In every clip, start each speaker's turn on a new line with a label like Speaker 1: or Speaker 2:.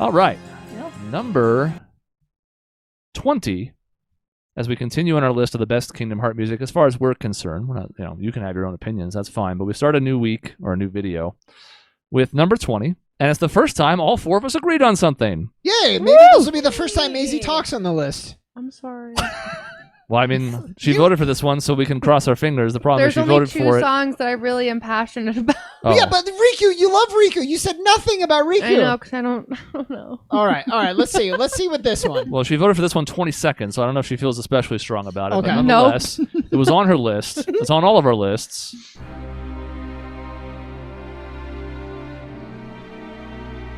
Speaker 1: All right.
Speaker 2: Yep.
Speaker 1: Number 20, as we continue on our list of the best Kingdom Hearts music, as far as we're concerned. We're not, you can have your own opinions, that's fine. But we start a new week or a new video with number 20, and it's the first time all four of us agreed on something.
Speaker 3: Yay! Maybe this will be the first time Maisie talks on the list.
Speaker 2: I'm sorry.
Speaker 1: Well, I mean, she voted for this one, so we can cross our fingers. The problem is she voted for it.
Speaker 2: There's only 2 songs that I really am passionate about.
Speaker 1: Oh.
Speaker 3: Yeah, but Riku, you love Riku. You said nothing about Riku.
Speaker 2: I know, because I don't know.
Speaker 3: All right. Let's see. Let's see with this one.
Speaker 1: Well, she voted for this one 22nd, so I don't know if she feels especially strong about it.
Speaker 3: Okay.
Speaker 1: But nonetheless, it was on her list. It's on all of our lists.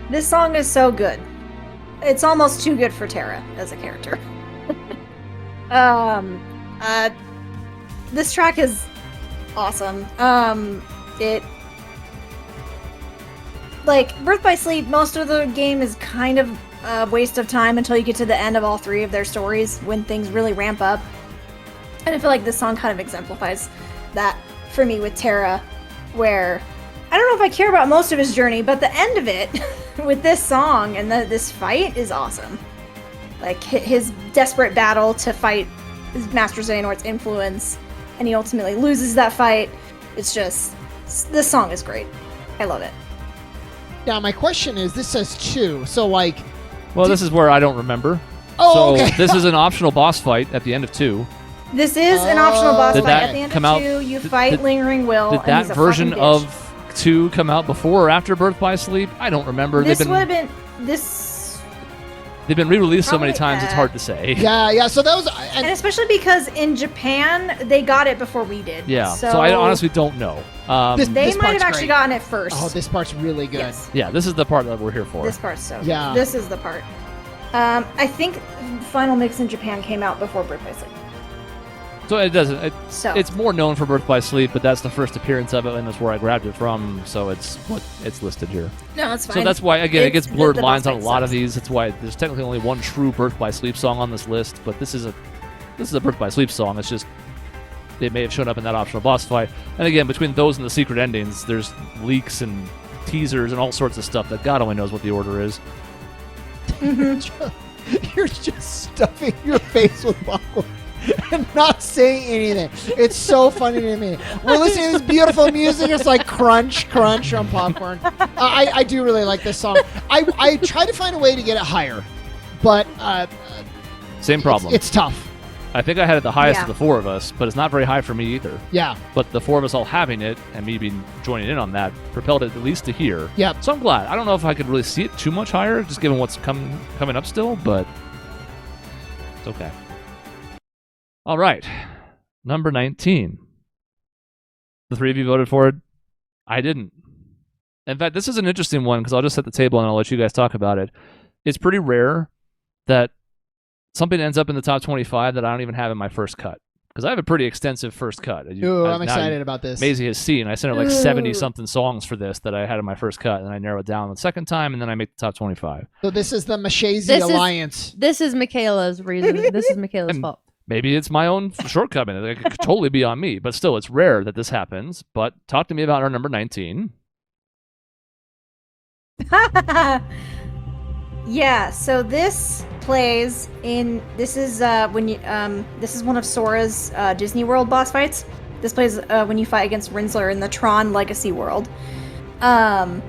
Speaker 4: This song is so good. It's almost too good for Terra as a character. This track is awesome. Birth by Sleep, most of the game is kind of a waste of time until you get to the end of all 3 of their stories when things really ramp up. And I feel like this song kind of exemplifies that for me with Terra, where I don't know if I care about most of his journey, but the end of it with this song and this fight is awesome. Like his desperate battle to fight Master Xehanort's influence, and he ultimately loses that fight. It's just, this song is great. I love it.
Speaker 3: Now, my question is, this says 2, so like...
Speaker 1: Well, this is where I don't remember.
Speaker 3: Oh,
Speaker 1: so
Speaker 3: okay.
Speaker 1: This is an optional boss fight at the end of 2.
Speaker 4: This is an optional boss
Speaker 1: Did
Speaker 4: fight.
Speaker 1: that
Speaker 4: At the end
Speaker 1: come
Speaker 4: of
Speaker 1: out-
Speaker 4: 2, you fight Lingering Will,
Speaker 1: Did
Speaker 4: and
Speaker 1: that
Speaker 4: he's a
Speaker 1: version
Speaker 4: fucking bitch.
Speaker 1: of 2 come out before or after Birth by Sleep? I don't remember.
Speaker 4: This would have been... This...
Speaker 1: They've been re-released so many
Speaker 4: Probably,
Speaker 1: times, it's hard to say.
Speaker 3: Yeah, so that was...
Speaker 4: And especially because in Japan, they got it before we did.
Speaker 1: Yeah,
Speaker 4: So,
Speaker 1: so I honestly don't know.
Speaker 3: This
Speaker 4: they might
Speaker 3: part's
Speaker 4: have actually
Speaker 3: great.
Speaker 4: gotten it first.
Speaker 3: Oh, this part's really good.
Speaker 4: Yes.
Speaker 1: Yeah, this is the part that we're here for.
Speaker 4: This part's so good.
Speaker 3: Yeah.
Speaker 4: This is the part. I think Final Mix in Japan came out before Birth by Sleep.
Speaker 1: So it doesn't.
Speaker 4: So
Speaker 1: It's more known for Birth by Sleep, but that's the first appearance of it, and that's where I grabbed it from. So it's listed here.
Speaker 4: no, that's fine.
Speaker 1: So that's why, again, it gets
Speaker 4: It's-
Speaker 1: blurred
Speaker 4: the
Speaker 1: lines
Speaker 4: boss
Speaker 1: on a
Speaker 4: fight
Speaker 1: lot of
Speaker 4: sucks.
Speaker 1: these. That's why there's technically only one true Birth by Sleep song on this list, but this is a Birth by Sleep song. It's just it may have shown up in that optional boss fight. And again, between those and the secret endings, there's leaks and teasers and all sorts of stuff that God only knows what the order is.
Speaker 3: You're just stuffing your face with popcorn and not saying anything. It's so funny to me. We're listening to this beautiful music. It's like crunch, crunch on popcorn. I do really like this song. I try to find a way to get it higher, but
Speaker 1: Same problem.
Speaker 3: It's tough.
Speaker 1: I think I had it the highest
Speaker 4: Yeah.
Speaker 1: of the 4 of us, but it's not very high for me either.
Speaker 3: Yeah.
Speaker 1: But the 4 of us all having it and me being joining in on that propelled it at least to here.
Speaker 3: Yep.
Speaker 1: So I'm glad. I don't know if I could really see it too much higher, just given what's coming up still, but it's okay. All right. Number 19. The 3 of you voted for it. I didn't. In fact, this is an interesting one because I'll just set the table and I'll let you guys talk about it. It's pretty rare that something ends up in the top 25 that I don't even have in my first cut. Because I have a pretty extensive first cut.
Speaker 3: Ooh, I'm
Speaker 1: now
Speaker 3: excited about this.
Speaker 1: Maisie has seen. I sent her like
Speaker 4: Ooh.
Speaker 1: 70-something songs for this that I had in my first cut, and I narrow it down the second time, and then I make the top 25.
Speaker 3: So this is the Mashazy
Speaker 2: This is-
Speaker 3: Alliance.
Speaker 2: This is Michaela's reason. This is Michaela's
Speaker 1: And-
Speaker 2: fault.
Speaker 1: Maybe it's my own shortcoming. It could totally be on me, but still, it's rare that this happens. But talk to me about our number 19.
Speaker 4: Yeah, so this plays in this is this is one of Sora's Disney World boss fights. This plays when you fight against Rinsler in the Tron Legacy world. And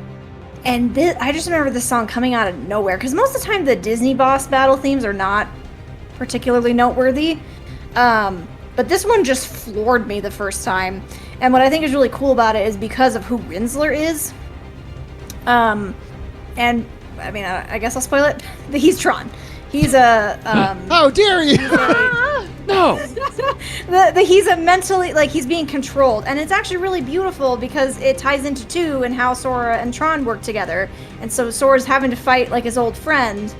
Speaker 4: I just remember this song coming out of nowhere because most of the time the Disney boss battle themes are not particularly noteworthy. But this one just floored me the first time. And what I think is really cool about it is because of who Rinsler is. And I mean, I guess I'll spoil it. He's Tron. He's a
Speaker 3: How dare you!
Speaker 1: No!
Speaker 4: he's a mentally, like, he's being controlled, and it's actually really beautiful because it ties into 2 and how Sora and Tron work together, and so Sora's having to fight like his old friend,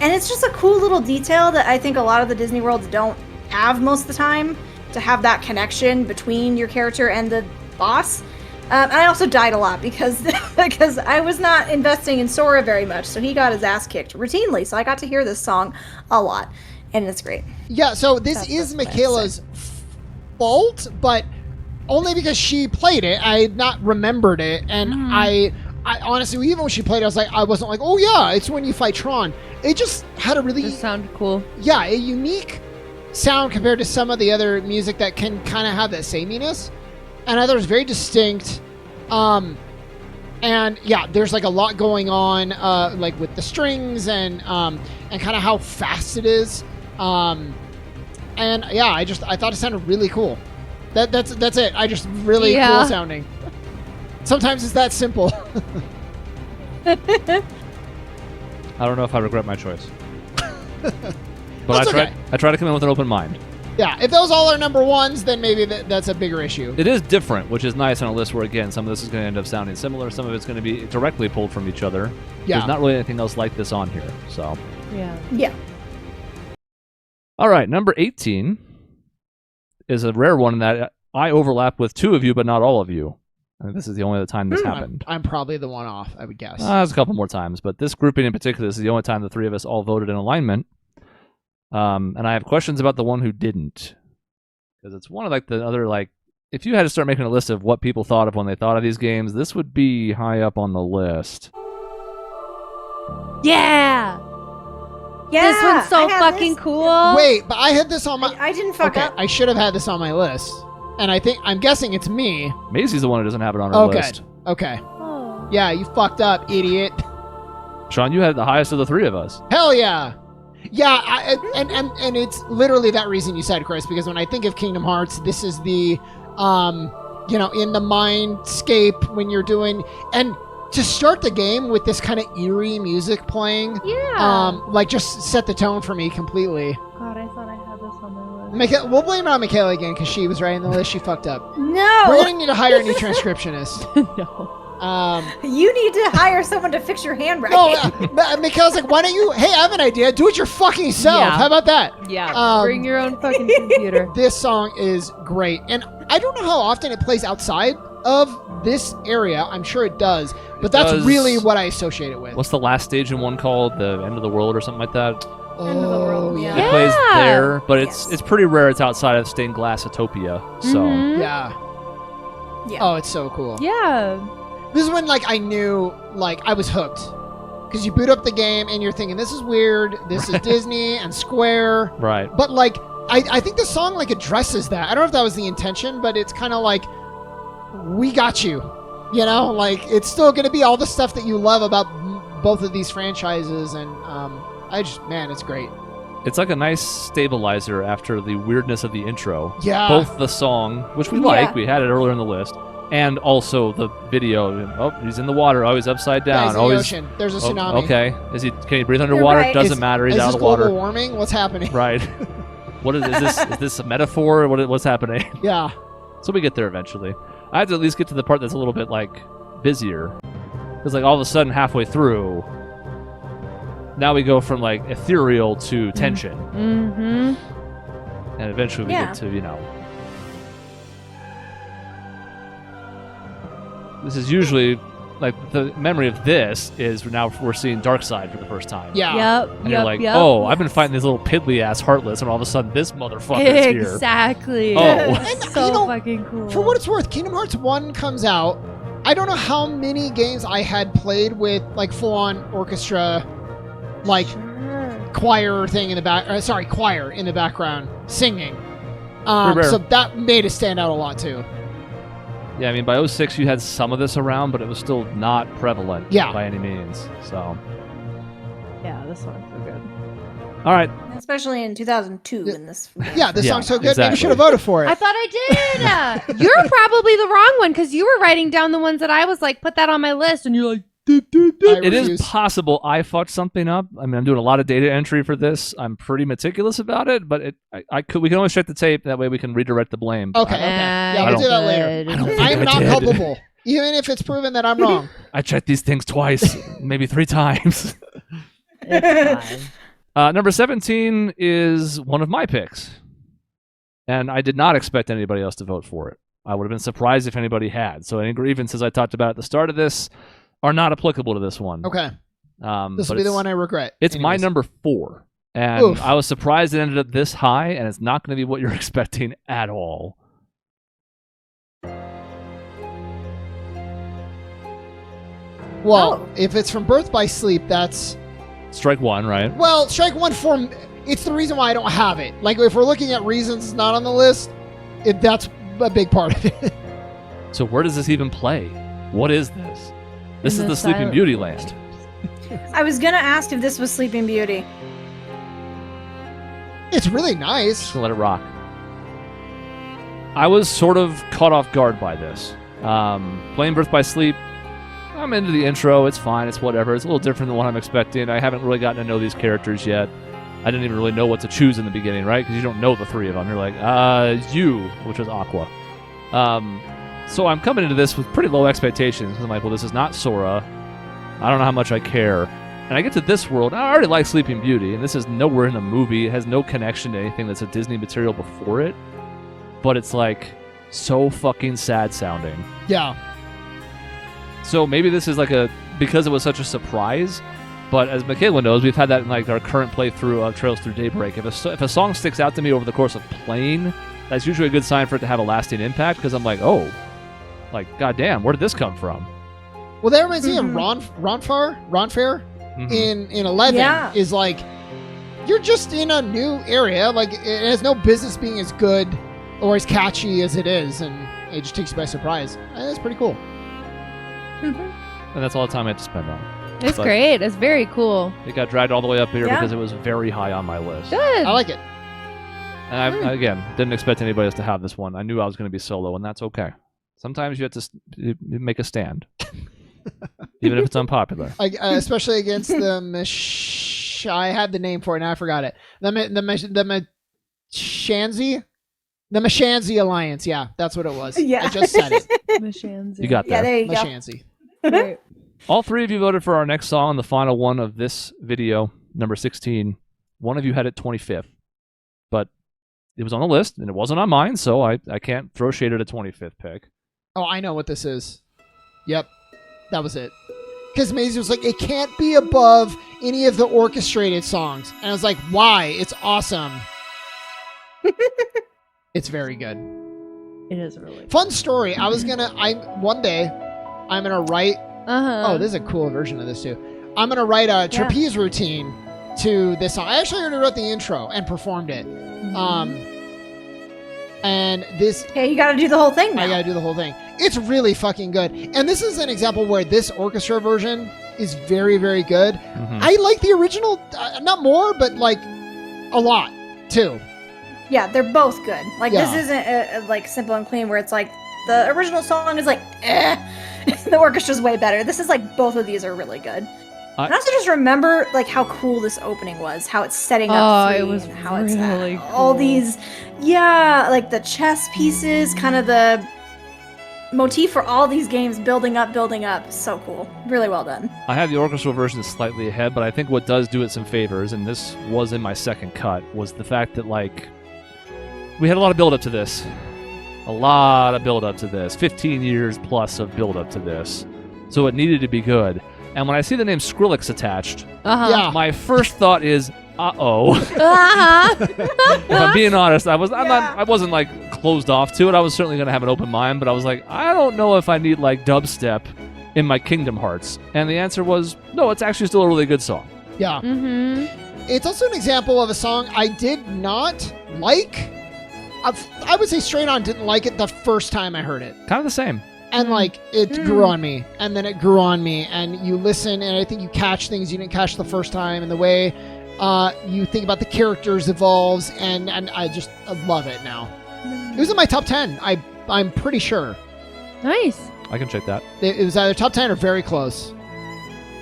Speaker 4: and it's just a cool little detail that I think a lot of the Disney worlds don't have most of the time, to have that connection between your character and the boss. And I also died a lot because because I was not investing in Sora very much, so he got his ass kicked routinely, so I got to hear this song a lot, and it's great.
Speaker 3: Yeah, so this
Speaker 4: That's
Speaker 3: is
Speaker 4: what I
Speaker 3: Michaela's fault, but only because she played it. I had not remembered it, and I I honestly, even when she played, I wasn't like, oh yeah, it's when you fight Tron. It just had a really,
Speaker 2: Just sounded cool.
Speaker 3: a unique sound compared to some of the other music that can kind of have that sameness. And I thought it was very distinct. And yeah, there's like a lot going on, like with the strings and kind of how fast it is. And yeah, I thought it sounded really cool. That's it. I just really cool sounding. Sometimes it's that simple.
Speaker 1: I don't know if I regret my choice. But I try to come in with an open mind.
Speaker 3: Yeah, if those all are number ones, then maybe that's a bigger issue.
Speaker 1: It is different, which is nice on a list where, again, some of this is going to end up sounding similar. Some of it's going to be directly pulled from each other.
Speaker 3: Yeah.
Speaker 1: There's not really anything else like this on here. So.
Speaker 2: Yeah.
Speaker 4: Yeah.
Speaker 1: All right, number 18 is a rare one in that I overlap with two of you, but not all of you. I think this is the only other time this happened.
Speaker 3: I'm probably the one off, I would guess.
Speaker 1: There's a couple more times, but this grouping in particular, this is the only time the three of us all voted in alignment. And I have questions about the one who didn't. Because it's one of like the other, like, if you had to start making a list of what people thought of when they thought of these games, this would be high up on the list.
Speaker 2: Yeah.
Speaker 4: Yeah.
Speaker 2: This one's so
Speaker 4: I had
Speaker 2: fucking
Speaker 4: this.
Speaker 2: cool.
Speaker 3: Wait, but I had this on my...
Speaker 4: I didn't fuck
Speaker 3: okay,
Speaker 4: up.
Speaker 3: I should have had this on my list. And I'm guessing it's me.
Speaker 1: Maisie's the one who doesn't have it on her
Speaker 3: Oh,
Speaker 1: list.
Speaker 3: good. Okay.
Speaker 2: Oh.
Speaker 3: Yeah, you fucked up, idiot.
Speaker 1: Shaun, you had the highest of the three of us.
Speaker 3: Hell yeah. Yeah, and it's literally that reason you said, Chris, because when I think of Kingdom Hearts, this is the, in the mindscape when you're doing, and to start the game with this kind of eerie music playing,
Speaker 2: Yeah.
Speaker 3: just set the tone for me completely.
Speaker 2: God, I thought I had this on my list.
Speaker 3: We'll blame it on Michaela again, because she was writing the list, she fucked up.
Speaker 4: No.
Speaker 3: We're going to need to hire a new transcriptionist.
Speaker 2: No.
Speaker 4: You need to hire someone to fix your handwriting.
Speaker 3: No, Michaela's like, why don't you, hey, I have an idea, do it your fucking self.
Speaker 2: Yeah.
Speaker 3: How about that?
Speaker 2: Yeah. Bring your own fucking computer.
Speaker 3: This song is great. And I don't know how often it plays outside of this area. I'm sure it does. But that's really what I associate it with.
Speaker 1: What's the last stage in one called? The End of the World or something like that?
Speaker 2: End of the world, yeah.
Speaker 1: It plays there, but
Speaker 4: Yes.
Speaker 1: it's pretty rare it's outside of Stained Glass Utopia. So
Speaker 2: Mhm.
Speaker 3: Yeah.
Speaker 4: Yeah.
Speaker 3: Oh, it's so cool.
Speaker 2: Yeah.
Speaker 3: This is when, I knew, I was hooked. Because you boot up the game and you're thinking, this is weird, this is Disney and Square.
Speaker 1: right.
Speaker 3: But, I think the song, addresses that. I don't know if that was the intention, but it's kind of like, we got you. You know? It's still going to be all the stuff that you love about both of these franchises. And, it's great.
Speaker 1: It's like a nice stabilizer after the weirdness of the intro.
Speaker 3: Yeah.
Speaker 1: Both the song, which we
Speaker 4: Yeah.
Speaker 1: like, we had it earlier in the list, and also the video. Oh, he's in the water. Oh, he's upside
Speaker 3: Yeah,
Speaker 1: down.
Speaker 3: he's in
Speaker 1: oh,
Speaker 3: the
Speaker 1: he's
Speaker 3: ocean. There's a
Speaker 1: oh,
Speaker 3: tsunami.
Speaker 1: okay. Can he breathe underwater?
Speaker 4: right.
Speaker 1: Doesn't matter. He's
Speaker 3: is
Speaker 1: out
Speaker 3: this
Speaker 1: of the water.
Speaker 3: global warming? What's happening?
Speaker 1: Right. What is this? Is this a metaphor? What's happening?
Speaker 3: Yeah.
Speaker 1: So we get there eventually. I have to at least get to the part that's a little bit busier, because all of a sudden halfway through, now we go from ethereal to tension,
Speaker 2: Mm-hmm.
Speaker 1: and eventually we
Speaker 4: Yeah.
Speaker 1: get to This is usually the memory of this is now we're seeing Darkseid for the first time.
Speaker 3: Yeah.
Speaker 2: Yep.
Speaker 1: And you're like,
Speaker 2: yep.
Speaker 1: oh, I've been fighting these little piddly ass heartless, and all of a sudden this motherfucker is here.
Speaker 2: Exactly.
Speaker 1: Oh.
Speaker 3: And,
Speaker 2: So fucking cool.
Speaker 3: For what it's worth, Kingdom Hearts 1 comes out. I don't know how many games I had played with full-on orchestra,
Speaker 2: Sure.
Speaker 3: choir thing in the back. Choir in the background singing.
Speaker 1: Pretty rare.
Speaker 3: So that made it stand out a lot too.
Speaker 1: Yeah, I mean, by 06 you had some of this around, but it was still not prevalent by any means. So,
Speaker 2: Yeah, this song's so good.
Speaker 1: all right.
Speaker 4: Especially in 2002 when this.
Speaker 3: Yeah, this
Speaker 1: Yeah,
Speaker 3: song's so good. Maybe
Speaker 1: exactly.
Speaker 3: you should have voted for it.
Speaker 2: I thought I did. You're probably the wrong one because you were writing down the ones that I was put that on my list, and you're like,
Speaker 3: I
Speaker 1: It is
Speaker 3: refuse.
Speaker 1: possible I fucked something up. I mean, I'm doing a lot of data entry for this. I'm pretty meticulous about it, but we can always check the tape. That way we can redirect the blame.
Speaker 3: Okay. Yeah, we'll do that later.
Speaker 1: I don't think
Speaker 3: I'm
Speaker 1: I
Speaker 3: not
Speaker 1: did.
Speaker 3: culpable, even if it's proven that I'm wrong.
Speaker 1: I checked these things twice, maybe 3 times.
Speaker 2: it's fine.
Speaker 1: Number 17 is one of my picks, and I did not expect anybody else to vote for it. I would have been surprised if anybody had. So any grievances I talked about at the start of this are not applicable to this one.
Speaker 3: Okay. This will
Speaker 1: but
Speaker 3: be the
Speaker 1: it's-
Speaker 3: one I regret.
Speaker 1: It's my
Speaker 3: Anyways.
Speaker 1: number 4, and
Speaker 3: Oof.
Speaker 1: I was surprised it ended up this high, and it's not going to be what you're expecting at all.
Speaker 3: Well,
Speaker 4: Oh.
Speaker 3: if it's from Birth by Sleep, that's
Speaker 1: Strike one, right?
Speaker 3: well, strike one form. It's the reason why I don't have it. Like if we're looking at reasons it's not on the list, that's a big part of it.
Speaker 1: So where does this even play? What is this? This
Speaker 2: In
Speaker 1: is
Speaker 2: the
Speaker 1: the Sleeping
Speaker 2: silent
Speaker 1: Beauty
Speaker 2: void.
Speaker 1: land.
Speaker 4: I was gonna ask if this was Sleeping Beauty.
Speaker 3: It's really nice.
Speaker 1: Just gonna let it rock. I was sort of caught off guard by this. Playing Birth by Sleep, I'm into the intro. It's fine. It's whatever. It's a little different than what I'm expecting. I haven't really gotten to know these characters yet. I didn't even really know what to choose in the beginning, right? Because you don't know the three of them. You're like, you, which was Aqua. So I'm coming into this with pretty low expectations. I'm like, well, this is not Sora. I don't know how much I care. And I get to this world. I already like Sleeping Beauty, and this is nowhere in the movie. It has no connection to anything that's a Disney material before it. But it's like so fucking sad sounding.
Speaker 3: Yeah.
Speaker 1: So maybe this is like because it was such a surprise. But as Michaela knows, we've had that in like our current playthrough of Trails Through Daybreak. If a song sticks out to me over the course of playing, that's usually a good sign for it to have a lasting impact. Because I'm like, oh, like goddamn, where did this come from?
Speaker 3: Well, that reminds me of Ronfair
Speaker 1: Mhm.
Speaker 3: in 11
Speaker 4: Yeah.
Speaker 3: is like you're just in a new area. Like it has no business being as good or as catchy as it is, and it just takes you by surprise. And that's pretty cool.
Speaker 1: And that's all the time I had to spend on it.
Speaker 2: It's
Speaker 1: But
Speaker 2: great. It's very cool.
Speaker 1: It got dragged all the way up here
Speaker 4: Yeah.
Speaker 1: because it was very high on my list.
Speaker 2: Good.
Speaker 3: I like it.
Speaker 1: And I, again, didn't expect anybody else to have this one. I knew I was going to be solo, and that's okay. Sometimes you have to you make a stand, even if it's unpopular.
Speaker 3: Especially against the I had the name for it and I forgot it. The Mashanzi Alliance. Yeah, that's what it was.
Speaker 4: Yeah.
Speaker 3: I just said it.
Speaker 2: Mashanzi.
Speaker 1: You got
Speaker 4: Yeah,
Speaker 1: there.
Speaker 4: there you go.
Speaker 3: Mashanzi.
Speaker 2: Right.
Speaker 1: All three of you voted for our next song, the final one of this video, number 16. One of you had it 25th, but it was on the list, and it wasn't on mine, so I can't throw shade at a 25th pick.
Speaker 3: Oh, I know what this is. Yep, that was it. Because Maisie was like, it can't be above any of the orchestrated songs. And I was like, why? It's awesome. It's very good.
Speaker 2: It is really.
Speaker 3: Fun story. One day, I'm going to write. Oh, this is a cool version of this too. I'm going to write a trapeze routine to this song. I actually already wrote the intro and performed it. And this.
Speaker 4: Okay, you gotta do the whole thing now.
Speaker 3: I gotta do the whole thing. It's really fucking good. And this is an example where this orchestra version is very, very good.
Speaker 1: Mhm.
Speaker 3: I like the original, not more, but like a lot too.
Speaker 4: Yeah, they're both good. Like
Speaker 3: Yeah.
Speaker 4: this isn't like simple and clean where it's like the original song is like the orchestra's way better. This is like both of these are really good. I also just remember like how cool this opening was, how it's setting up.
Speaker 2: Oh, it was
Speaker 4: how
Speaker 2: really
Speaker 4: it's all
Speaker 2: cool.
Speaker 4: these, like the chess pieces, kind of the motif for all these games, building up. So cool, really well done.
Speaker 1: I have the orchestral version slightly ahead, but I think what does do it some favors, and this was in my second cut, was the fact that like we had a lot of build up to this. 15 years plus of build up to this. So it needed to be good. And when I see the name Skrillex attached,
Speaker 3: Yeah.
Speaker 1: my first thought is, uh-oh.
Speaker 2: Uh-huh.
Speaker 1: If I'm being honest, I
Speaker 4: Yeah.
Speaker 1: wasn't like closed off to it. I was certainly going to have an open mind, but I was like, I don't know if I need like dubstep in my Kingdom Hearts. And the answer was, no, it's actually still a really good song.
Speaker 3: Yeah. It's also an example of a song I did not like. I would say straight on didn't like it the first time I heard it.
Speaker 1: Kind of the same.
Speaker 3: And like it grew on me, and then it grew on me, and you listen, and I think you catch things you didn't catch the first time, and the way you think about the characters evolves, and I love it now. It was in my top 10. I'm pretty sure
Speaker 2: Nice.
Speaker 1: I can check that.
Speaker 3: it was either top 10 or very close.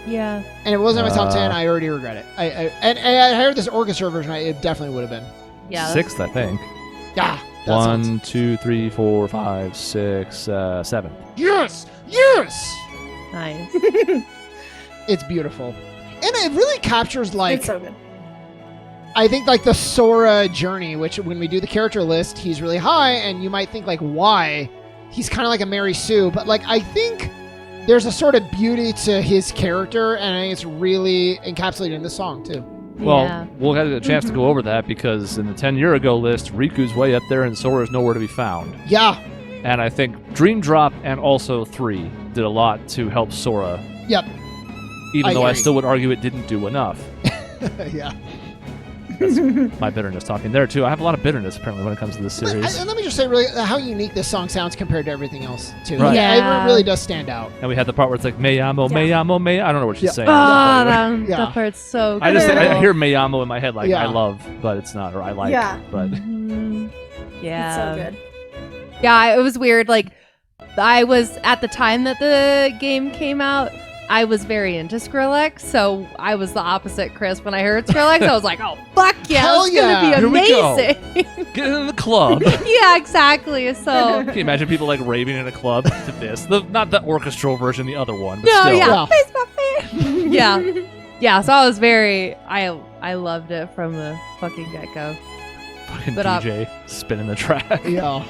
Speaker 2: Yeah.
Speaker 3: And it wasn't in my top 10. I already regret it. And I heard this orchestra version. It definitely would have been.
Speaker 2: Yeah. that's-
Speaker 1: Sixth, I think.
Speaker 3: Yeah. that sounds-
Speaker 1: 1, 2, 3, 4, 5, 6, 7.
Speaker 3: Yes.
Speaker 2: Nice.
Speaker 3: It's beautiful, and it really captures like.
Speaker 4: It's so good.
Speaker 3: I think like the Sora journey, which when we do the character list, he's really high, and you might think like, why? He's kind of like a Mary Sue, but like I think there's a sort of beauty to his character, and I think it's really encapsulated in this song too.
Speaker 1: Well,
Speaker 2: Yeah.
Speaker 1: we'll have a chance to go over that because in the 10 year ago list, Riku's way up there and Sora's nowhere to be found.
Speaker 3: Yeah,
Speaker 1: And I think Dream Drop and also 3 did a lot to help Sora,
Speaker 3: Yep.
Speaker 1: even though I
Speaker 3: agree.
Speaker 1: still would argue it didn't do enough.
Speaker 3: Yeah.
Speaker 1: My bitterness talking there, too. I have a lot of bitterness, apparently, when it comes to this series.
Speaker 3: And let me just say, really, how unique this song sounds compared to everything else, too.
Speaker 1: Right.
Speaker 2: Yeah.
Speaker 3: It really does stand out.
Speaker 1: And we had the part where it's like, me amo, me amo, me. I don't know what she's
Speaker 3: Yeah.
Speaker 1: saying.
Speaker 2: Oh,
Speaker 1: but-
Speaker 3: Yeah.
Speaker 2: that part's so good.
Speaker 1: I hear me amo in my head like
Speaker 3: Yeah.
Speaker 1: I love, but it's not, or I like,
Speaker 4: Yeah.
Speaker 1: but
Speaker 2: Mhm. Yeah.
Speaker 4: It's so good.
Speaker 2: Yeah, it was weird. Like, I was at the time that the game came out, I was very into Skrillex, so I was the opposite, Chris. When I heard Skrillex, I was like, "Oh fuck yeah,
Speaker 3: Hell
Speaker 2: it's
Speaker 3: yeah.
Speaker 2: gonna
Speaker 1: Here
Speaker 2: be
Speaker 1: we go.
Speaker 2: amazing!"
Speaker 1: get in the club.
Speaker 2: Yeah, exactly. So
Speaker 1: Can you imagine people like raving in a club to this? Not the orchestral version, the other one, but
Speaker 2: no,
Speaker 1: still.
Speaker 2: yeah, face my face. Yeah, yeah. So I was I loved it from the fucking get go.
Speaker 1: Fucking
Speaker 2: But,
Speaker 1: DJ spinning the track.
Speaker 3: Yeah.